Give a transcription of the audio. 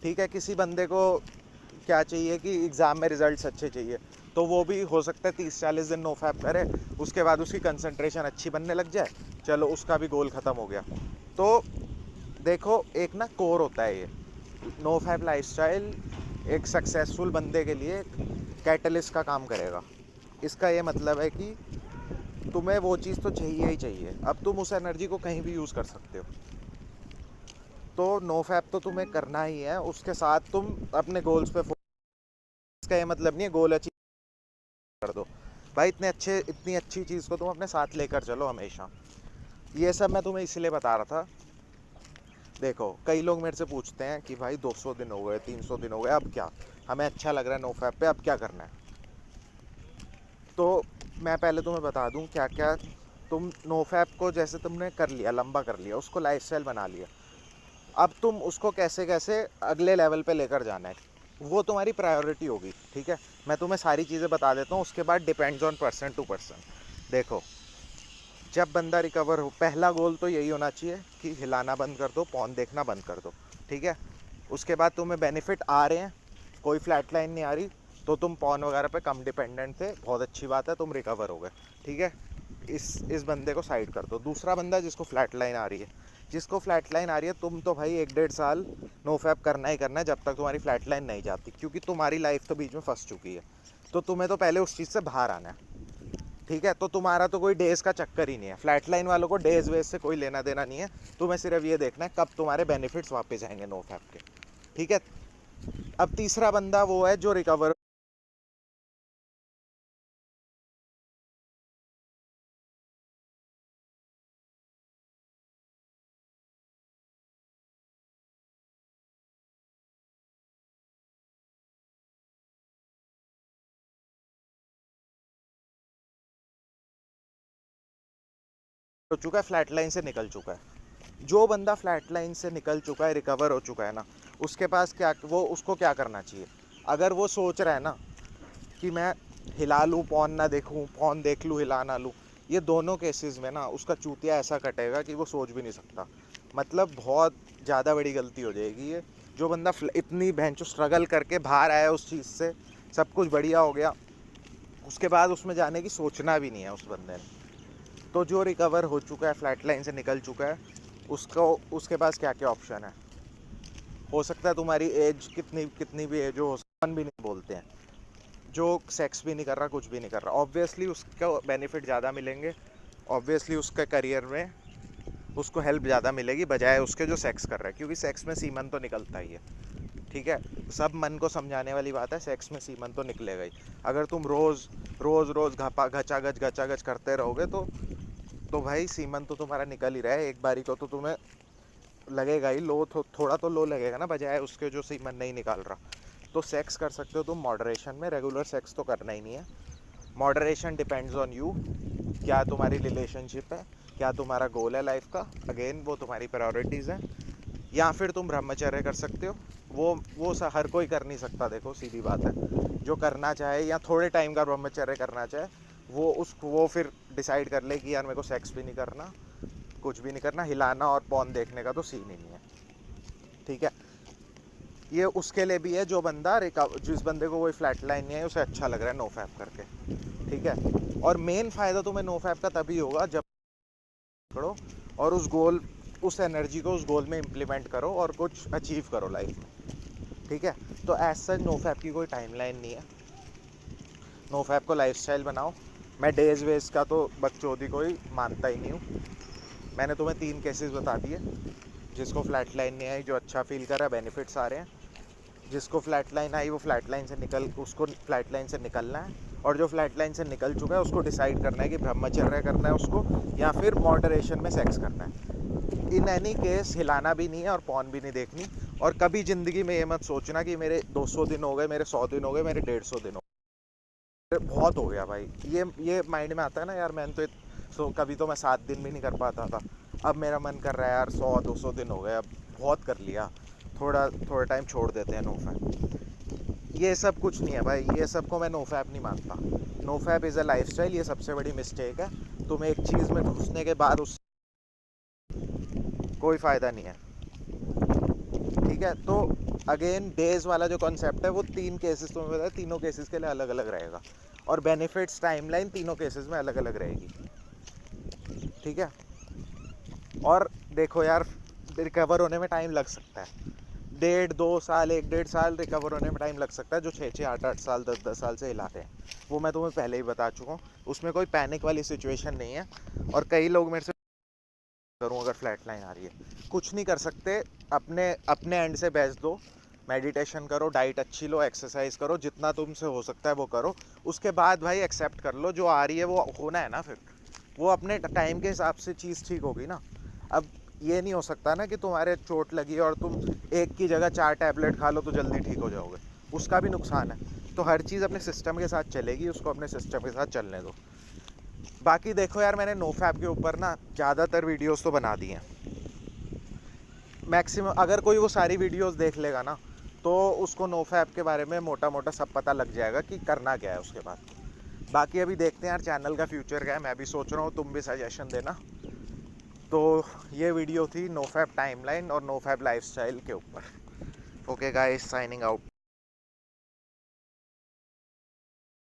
ठीक है, किसी बंदे को क्या चाहिए कि एग्ज़ाम में रिजल्ट्स अच्छे चाहिए, तो वो भी हो सकता है 30-40 दिन नो फैप करे, उसके बाद उसकी कंसंट्रेशन अच्छी बनने लग जाए, चलो उसका भी गोल ख़त्म हो गया। तो देखो, एक ना कोर होता है ये नो फैप लाइफस्टाइल, एक सक्सेसफुल बंदे के लिए कैटलिस्ट का काम करेगा। इसका ये मतलब है कि तुम्हें वो चीज़ तो चाहिए ही चाहिए, अब तुम उस एनर्जी को कहीं भी यूज़ कर सकते हो। तो नो फैप तो तुम्हें करना ही है, उसके साथ तुम अपने गोल्स पे इसका ये मतलब नहीं है गोल अचीव कर दो भाई, इतनी अच्छी चीज़ को तुम अपने साथ लेकर चलो हमेशा। ये सब मैं तुम्हें इसलिए बता रहा था। देखो, कई लोग मेरे से पूछते हैं कि भाई 200 दिन हो गए, 300 दिन हो गए, अब क्या, हमें अच्छा लग रहा है नो फैप पे, अब क्या करना है। तो मैं पहले तुम्हें बता दूं क्या क्या। तुम नो फैप को जैसे तुमने कर लिया, लंबा कर लिया, उसको लाइफस्टाइल बना लिया, अब तुम उसको कैसे कैसे अगले लेवल पे लेकर जाना है, वो तुम्हारी प्रायोरिटी होगी। ठीक है, मैं तुम्हें सारी चीज़ें बता देता हूँ, उसके बाद depends on person to person. देखो, जब बंदा रिकवर हो, पहला गोल तो यही होना चाहिए कि हिलाना बंद कर दो, पॉन देखना बंद कर दो। ठीक है, उसके बाद तुम्हें बेनिफिट आ रहे हैं, कोई फ्लैट लाइन नहीं आ रही, तो तुम पॉन वगैरह पे कम डिपेंडेंट थे, बहुत अच्छी बात है, तुम रिकवर हो गए। ठीक है, इस बंदे को साइड कर दो। दूसरा बंदा जिसको फ्लैट लाइन आ रही है, तुम तो भाई 1-1.5 साल नो फैप करना ही करना है जब तक तुम्हारी फ्लैट लाइन नहीं जाती, क्योंकि तुम्हारी लाइफ तो बीच में फंस चुकी है। तो तुम्हें तो पहले उस चीज़ से बाहर आना है। ठीक है, तो तुम्हारा तो कोई डेज का चक्कर ही नहीं है, फ्लैट लाइन वालों को डेज वेज से कोई लेना देना नहीं है। तुम्हें सिर्फ ये देखना है कब तुम्हारे बेनिफिट्स वापस आएंगे नो फैप के। ठीक है, अब तीसरा बंदा वो है जो रिकवर हो चुका है, फ्लैट लाइन से निकल चुका है। जो बंदा फ्लैट लाइन से निकल चुका है, रिकवर हो चुका है ना, उसके पास क्या, वो उसको क्या करना चाहिए। अगर वो सोच रहा है ना कि मैं हिला लूँ पॉन ना देखूँ, पॉन देख लूँ हिला ना लूँ, ये दोनों केसेस में ना उसका चूतिया ऐसा कटेगा कि वो सोच भी नहीं सकता। मतलब बहुत ज़्यादा बड़ी गलती हो जाएगी ये। जो बंदा इतनी भैंचो स्ट्रगल करके बाहर आया उस चीज़ से, सब कुछ बढ़िया हो गया, उसके बाद उसमें जाने की सोचना भी नहीं है उस बंदे ने। तो जो रिकवर हो चुका है, फ्लैट लाइन से निकल चुका है, उसको उसके पास क्या क्या ऑप्शन है। हो सकता है तुम्हारी एज कितनी कितनी भी एज हो, भी नहीं बोलते हैं, जो सेक्स भी नहीं कर रहा, कुछ भी नहीं कर रहा, ऑब्वियसली उसको बेनिफिट ज़्यादा मिलेंगे, ऑब्वियसली उसके करियर में उसको हेल्प ज़्यादा मिलेगी बजाय उसके जो सेक्स कर रहा है, क्योंकि सेक्स में सीमन तो निकलता ही है। ठीक है, सब मन को समझाने वाली बात है, सेक्स में सीमन तो निकलेगा ही। अगर तुम रोज़ रोज़ रोज़ घचा गच करते रहोगे तो भाई सीमन तो तुम्हारा निकल ही रहा है, एक बारी को तो तुम्हें लगेगा ही, लो थोड़ा तो लो लगेगा ना, बजाय उसके जो सीमन नहीं निकाल रहा। तो सेक्स कर सकते हो तुम मॉडरेशन में, रेगुलर सेक्स तो करना ही नहीं है। मॉडरेशन डिपेंड्स ऑन यू, क्या तुम्हारी रिलेशनशिप है, क्या तुम्हारा गोल है लाइफ का, अगेन वो तुम्हारी प्रायोरिटीज़ हैं। या फिर तुम ब्रह्मचर्य कर सकते हो, वो हर कोई कर नहीं सकता, देखो सीधी बात है। जो करना चाहे या थोड़े टाइम का ब्रह्मचर्य करना चाहे, वो फिर डिसाइड कर ले कि यार मेरे को सेक्स भी नहीं करना, कुछ भी नहीं करना, हिलाना और पॉन देखने का तो सीन ही नहीं है। ठीक है, ये उसके लिए भी है जो बंदा जिस बंदे को कोई फ्लैट लाइन नहीं है, उसे अच्छा लग रहा है नो फैप करके। ठीक है, और मेन फ़ायदा तुम्हें नो फैप का तभी होगा जब करो और उस एनर्जी को उस गोल में इम्प्लीमेंट करो और कुछ अचीव करो लाइफ में। ठीक है, तो एज सच नो फैप की कोई टाइमलाइन नहीं है, नो फैप को लाइफस्टाइल बनाओ। मैं डेज वेज का तो बकचोदी कोई मानता ही नहीं हूँ। मैंने तुम्हें 3 केसेस बता दिए, जिसको फ्लैट लाइन नहीं आई, जो अच्छा फील कर रहा है, बेनिफिट्स आ रहे हैं। जिसको फ्लैट लाइन आई, वो फ्लैट लाइन से उसको फ्लैट लाइन से निकलना है, और जो फ्लैट लाइन से निकल चुका है उसको डिसाइड करना है कि ब्रह्मचर्य करना है उसको, या फिर मॉडरेशन में सेक्स करना है। इन एनी केस हिलाना भी नहीं है और पॉन भी नहीं देखनी। और कभी ज़िंदगी में ये मत सोचना कि मेरे 200 दिन हो गए, मेरे 100 दिन हो गए, मेरे 150 दिन हो गए, बहुत हो गया भाई। ये माइंड में आता है ना यार, मैंने तो कभी तो मैं 7 दिन भी नहीं कर पाता था, अब मेरा मन कर रहा है यार 100-200 दिन हो गए, अब बहुत कर लिया, थोड़ा टाइम छोड़ देते हैं नो फैप। ये सब कुछ नहीं है भाई, ये सब को मैं नो फैप नहीं मानता। No fap is a lifestyle, ये सबसे बड़ी मिस्टेक है। तुम एक चीज़ में घुसने के बाद उस कोई फ़ायदा नहीं है। ठीक है। है। तो अगेन डेज वाला जो कॉन्सेप्ट है वो 3 केसेस तुम्हें बताया, तीनों केसेस के लिए अलग अलग रहेगा, और बेनिफिट्स टाइमलाइन तीनों केसेस में अलग अलग रहेगी, ठीक है। और देखो यार, रिकवर होने में टाइम लग सकता है, 1.5-2 साल, 1-1.5 साल रिकवर होने में टाइम लग सकता है, जो 6-6, 8-8 साल, 10-10 साल से हिलाते हैं, वो मैं तुम्हें पहले ही बता चुका हूँ। उसमें कोई पैनिक वाली सिचुएशन नहीं है। और कई लोग मेरे से करूँ अगर फ्लैट लाइन आ रही है, कुछ नहीं कर सकते, अपने अपने एंड से बेस्ट दो, मेडिटेशन करो, डाइट अच्छी लो, एक्सरसाइज करो, जितना तुमसे हो सकता है वो करो। उसके बाद भाई एक्सेप्ट कर लो, जो आ रही है वो होना है ना, फिर वो अपने टाइम के हिसाब से चीज़ ठीक होगी ना। अब ये नहीं हो सकता ना कि तुम्हारे चोट लगी और तुम एक की जगह 4 टैबलेट खा लो तो जल्दी ठीक हो जाओगे, उसका भी नुकसान है। तो हर चीज़ अपने सिस्टम के साथ चलेगी, उसको अपने सिस्टम के साथ चलने दो। बाकी देखो यार, मैंने नो फैप के ऊपर ना ज़्यादातर वीडियोस तो बना दी हैं, मैक्सिमम। अगर कोई वो सारी वीडियोस देख लेगा ना, तो उसको नो फैप के बारे में मोटा मोटा सब पता लग जाएगा कि करना क्या है उसके बाद। बाकी अभी देखते हैं यार चैनल का फ्यूचर क्या है, मैं भी सोच रहा हूँ, तुम भी सजेशन देना। तो ये वीडियो थी नो फैप टाइमलाइन और नो फैप लाइफस्टाइल के ऊपर। Okay guys, signing out.